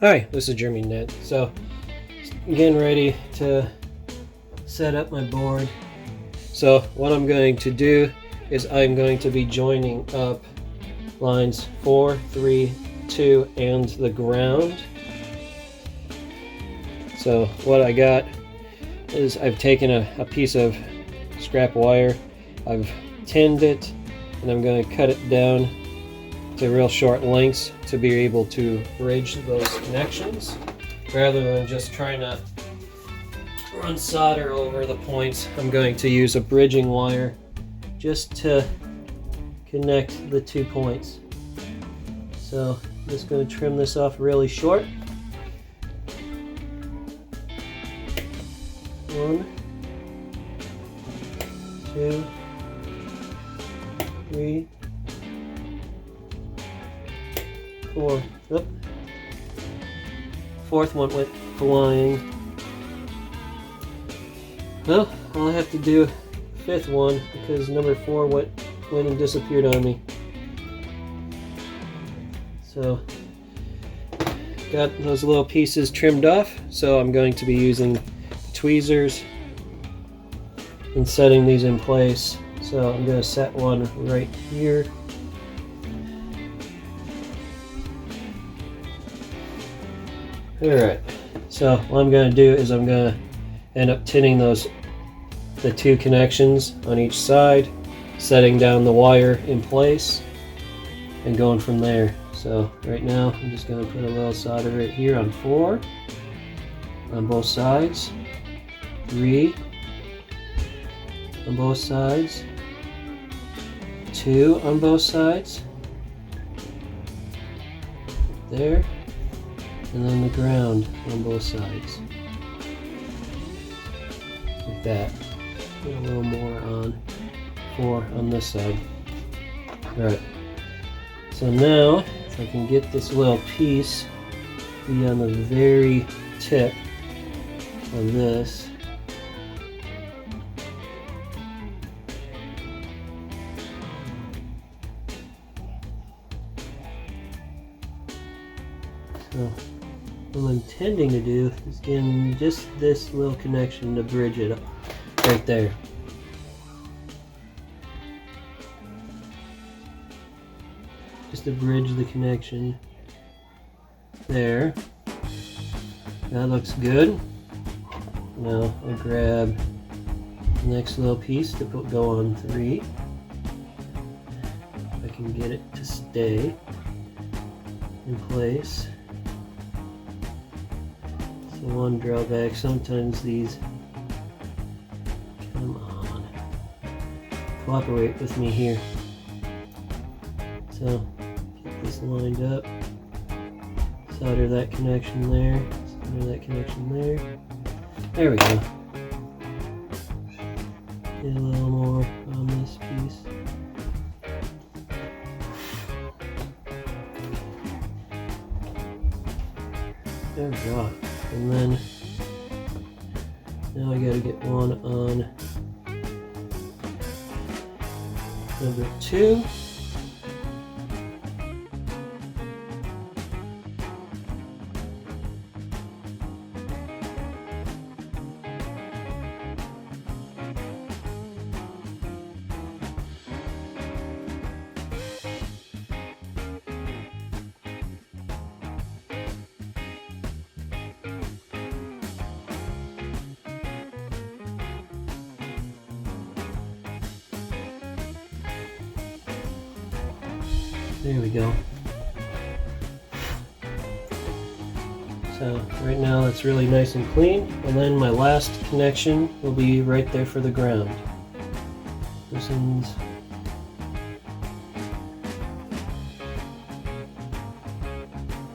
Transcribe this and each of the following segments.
Hi, this is Jeremy Net. So, getting ready to set up my board. So, what I'm going to do is I'm going to be joining up lines 4, 3, 2, and the ground. So, what I got is I've taken a piece of scrap wire, I've tinned it, and I'm going to cut it down to real short lengths to be able to bridge those connections rather than just trying to run solder over the points. I'm going to use a bridging wire just to connect the 2 points. So I'm just going to trim this off really short. 1, 2, 3, 4. Oop. Fourth one went flying. Well, I'll have to do fifth one because number 4 went and disappeared on me. So, got those little pieces trimmed off, so I'm going to be using tweezers and setting these in place. So I'm going to set one right here. Alright, so what I'm going to do is I'm going to end up tinning the 2 connections on each side, setting down the wire in place, and going from there. So right now I'm just going to put a little solder right here on 4 on both sides, 3 on both sides, 2 on both sides, there, and then the ground on both sides. Like that. Put a little more on 4 on this side. Alright. So now, if I can get this little piece to be on the very tip of this. So, what I'm intending to do is getting just this little connection to bridge it up right there. Just to bridge the connection there. That looks good. Now I'll grab the next little piece to go on 3. If I can get it to stay in place. The one drawback, sometimes these, come on, cooperate with me here. So, get this lined up, solder that connection there, solder that connection there. There we go. Get a little more on this piece. There we go. And then now I gotta get one on number 2. There we go. So right now that's really nice and clean, and then my last connection will be right there for the ground. This one's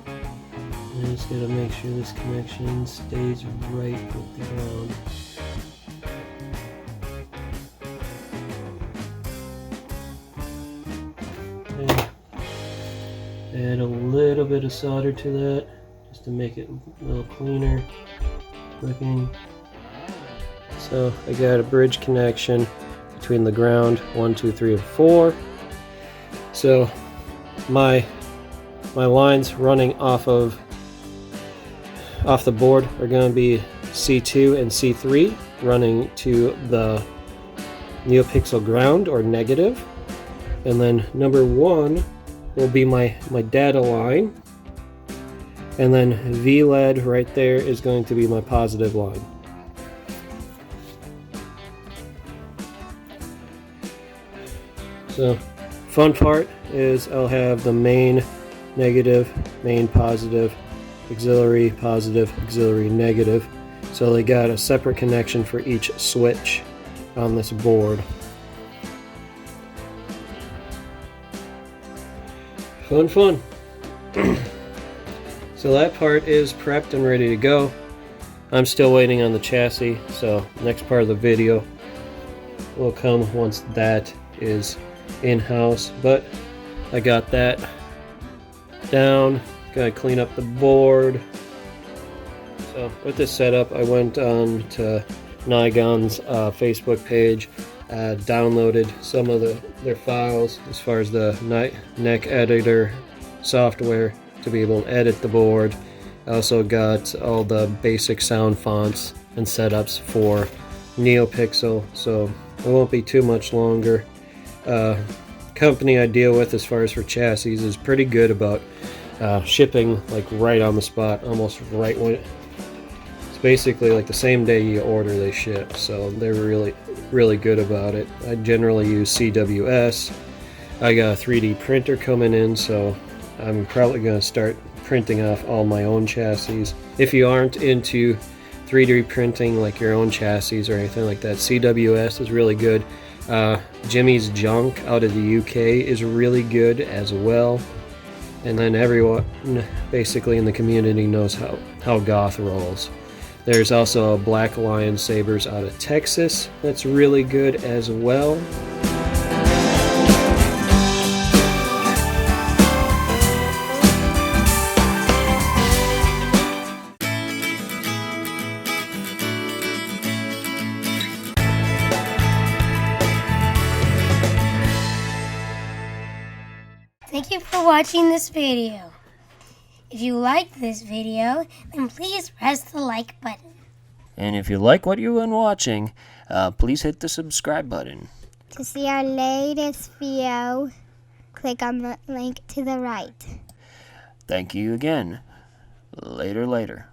I just gotta make sure this connection stays right with the ground. Add a little bit of solder to that just to make it a little cleaner looking. So I got a bridge connection between the ground 1, 2, 3, and 4. So my lines running off of off the board are going to be C2 and C3 running to the Neopixel ground or negative. And then number 1 will be my data line. And then VLED right there is going to be my positive line. So, fun part is I'll have the main negative, main positive, auxiliary positive, auxiliary negative. So they got a separate connection for each switch on this board. Fun, fun. So that part is prepped and ready to go. I'm still waiting on the chassis, so next part of the video will come once that is in-house, but I got that down. Gotta clean up the board. So with this setup, I went on to Nigon's Facebook page, downloaded some of their files as far as the NEC Igniter software to be able to edit the board. I also got all the basic sound fonts and setups for Neopixel, so it won't be too much longer. Company I deal with as far as for chassis is pretty good about shipping like right on the spot, almost right when it's basically like the same day you order they ship, so they're really good about it. I generally use CWS. I got a 3D printer coming in, so I'm probably going to start printing off all my own chassis. If you aren't into 3D printing like your own chassis or anything like that, CWS is really good. Jimmy's Junk out of the UK is really good as well. And then everyone basically in the community knows how Goth rolls. There's also Black Lion Sabers out of Texas that's really good as well. Thank you for watching this video. If you liked this video, then please press the like button. And if you like what you've been watching, please hit the subscribe button. To see our latest video, click on the link to the right. Thank you again. Later.